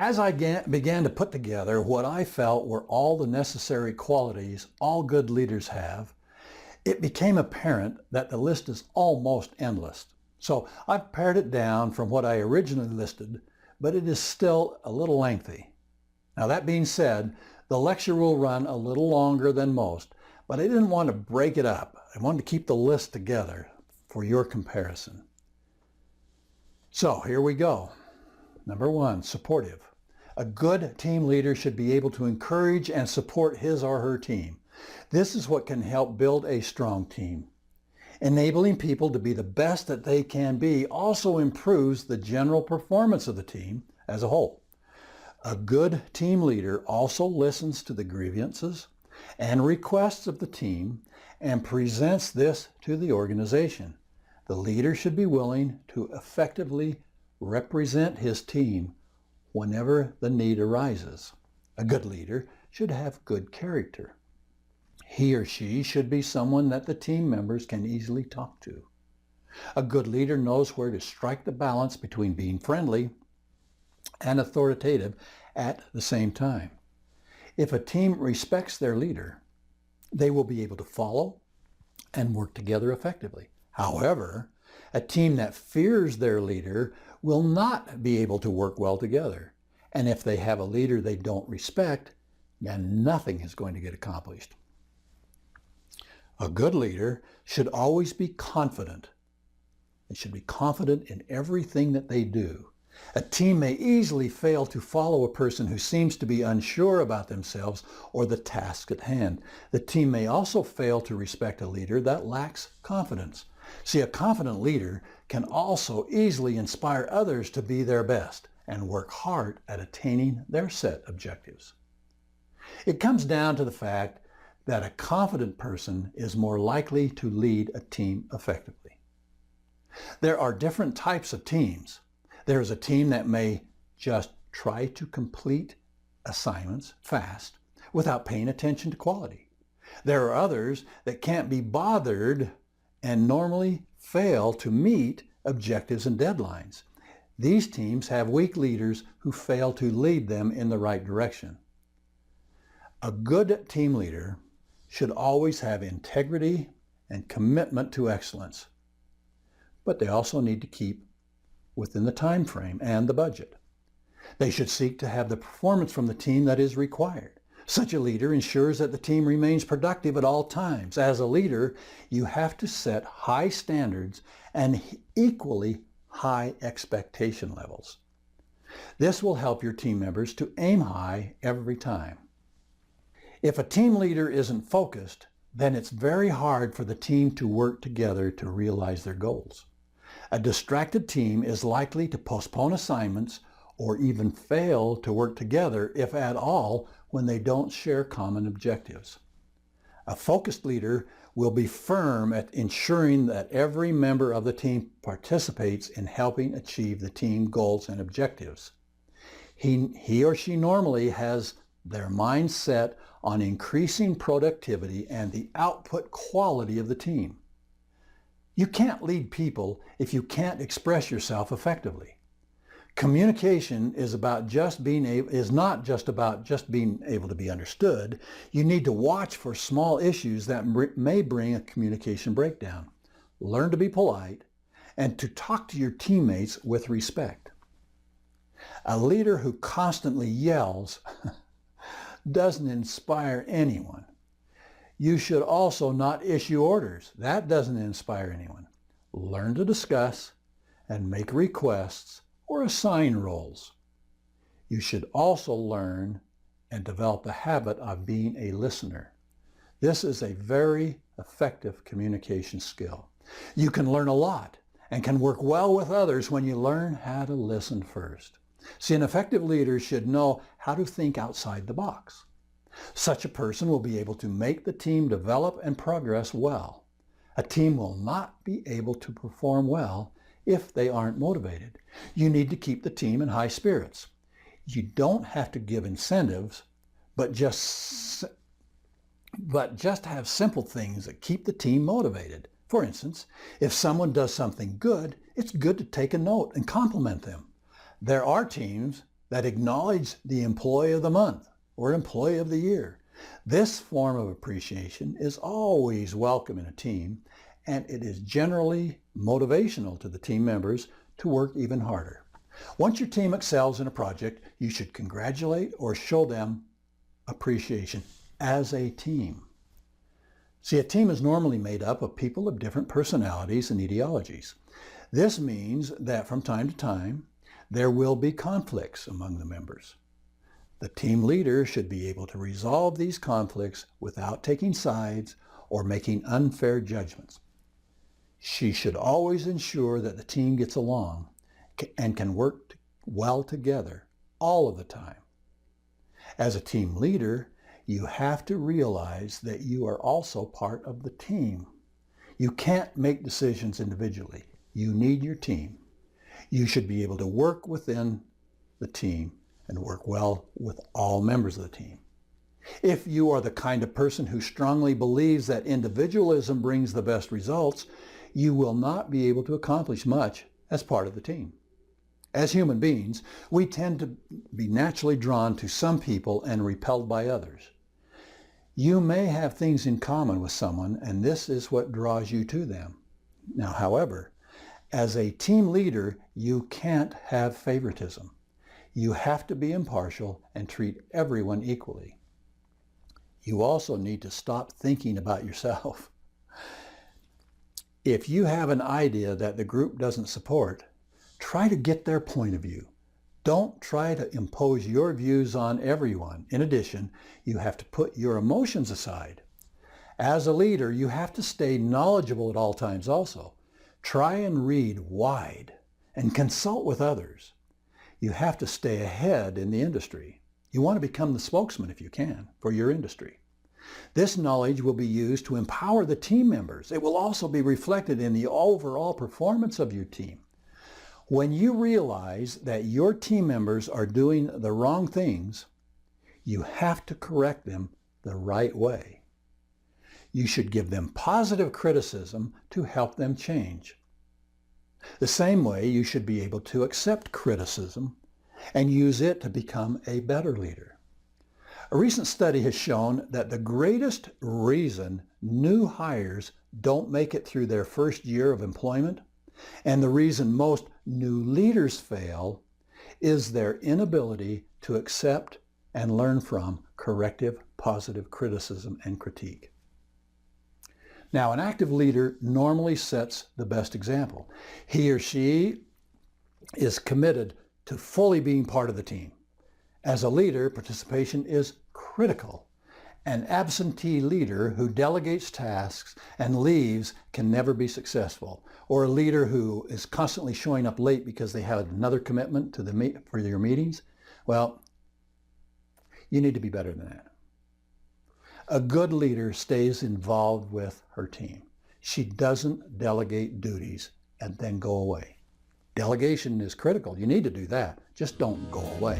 As I began to put together what I felt were all the necessary qualities all good leaders have, it became apparent that the list is almost endless. So I've pared it down from what I originally listed, but it is still a little lengthy. Now that being said, the lecture will run a little longer than most, but I didn't want to break it up. I wanted to keep the list together for your comparison. So here we go. Number 1, supportive. A good team leader should be able to encourage and support his or her team. This is what can help build a strong team. Enabling people to be the best that they can be also improves the general performance of the team as a whole. A good team leader also listens to the grievances and requests of the team and presents this to the organization. The leader should be willing to effectively represent his team whenever the need arises. A good leader should have good character. He or she should be someone that the team members can easily talk to. A good leader knows where to strike the balance between being friendly and authoritative at the same time. If a team respects their leader, they will be able to follow and work together effectively. However, a team that fears their leader will not be able to work well together. And if they have a leader they don't respect, then nothing is going to get accomplished. A good leader should always be confident. They should be confident in everything that they do. A team may easily fail to follow a person who seems to be unsure about themselves or the task at hand. The team may also fail to respect a leader that lacks confidence. See, a confident leader can also easily inspire others to be their best and work hard at attaining their set objectives. It comes down to the fact that a confident person is more likely to lead a team effectively. There are different types of teams. There is a team that may just try to complete assignments fast without paying attention to quality. There are others that can't be bothered and normally fail to meet objectives and deadlines. These teams have weak leaders who fail to lead them in the right direction. A good team leader should always have integrity and commitment to excellence, but they also need to keep within the time frame and the budget. They should seek to have the performance from the team that is required. Such a leader ensures that the team remains productive at all times. As a leader, you have to set high standards and equally high expectation levels. This will help your team members to aim high every time. If a team leader isn't focused, then it's very hard for the team to work together to realize their goals. A distracted team is likely to postpone assignments or even fail to work together, if at all, when they don't share common objectives. A focused leader will be firm at ensuring that every member of the team participates in helping achieve the team goals and objectives. He or she normally has their mind set on increasing productivity and the output quality of the team. You can't lead people if you can't express yourself effectively. Communication is not just about just being able to be understood. You need to watch for small issues that may bring a communication breakdown. Learn to be polite and to talk to your teammates with respect. A leader who constantly yells doesn't inspire anyone. You should also not issue orders. That doesn't inspire anyone. Learn to discuss and make requests or assign roles. You should also learn and develop the habit of being a listener. This is a very effective communication skill. You can learn a lot and can work well with others when you learn how to listen first. See, an effective leader should know how to think outside the box. Such a person will be able to make the team develop and progress well. A team will not be able to perform well if they aren't motivated. You need to keep the team in high spirits. You don't have to give incentives, but just have simple things that keep the team motivated. For instance, if someone does something good, it's good to take a note and compliment them. There are teams that acknowledge the employee of the month or employee of the year. This form of appreciation is always welcome in a team, and it is generally motivational to the team members to work even harder. Once your team excels in a project, you should congratulate or show them appreciation as a team. See, a team is normally made up of people of different personalities and ideologies. This means that from time to time, there will be conflicts among the members. The team leader should be able to resolve these conflicts without taking sides or making unfair judgments. She should always ensure that the team gets along and can work well together all of the time. As a team leader, you have to realize that you are also part of the team. You can't make decisions individually. You need your team. You should be able to work within the team and work well with all members of the team. If you are the kind of person who strongly believes that individualism brings the best results, you will not be able to accomplish much as part of the team. As human beings, we tend to be naturally drawn to some people and repelled by others. You may have things in common with someone, and this is what draws you to them. Now, however, as a team leader, you can't have favoritism. You have to be impartial and treat everyone equally. You also need to stop thinking about yourself. If you have an idea that the group doesn't support, try to get their point of view. Don't try to impose your views on everyone. In addition, you have to put your emotions aside. As a leader, you have to stay knowledgeable at all times also. Try and read wide and consult with others. You have to stay ahead in the industry. You want to become the spokesman, if you can, for your industry. This knowledge will be used to empower the team members. It will also be reflected in the overall performance of your team. When you realize that your team members are doing the wrong things, you have to correct them the right way. You should give them positive criticism to help them change. The same way, you should be able to accept criticism and use it to become a better leader. A recent study has shown that the greatest reason new hires don't make it through their first year of employment, and the reason most new leaders fail, is their inability to accept and learn from corrective, positive criticism and critique. Now, an active leader normally sets the best example. He or she is committed to fully being part of the team. As a leader, participation is critical. An absentee leader who delegates tasks and leaves can never be successful. Or a leader who is constantly showing up late because they have another commitment to for your meetings, well, you need to be better than that. A good leader stays involved with her team. She doesn't delegate duties and then go away. Delegation is critical. You need to do that. Just don't go away.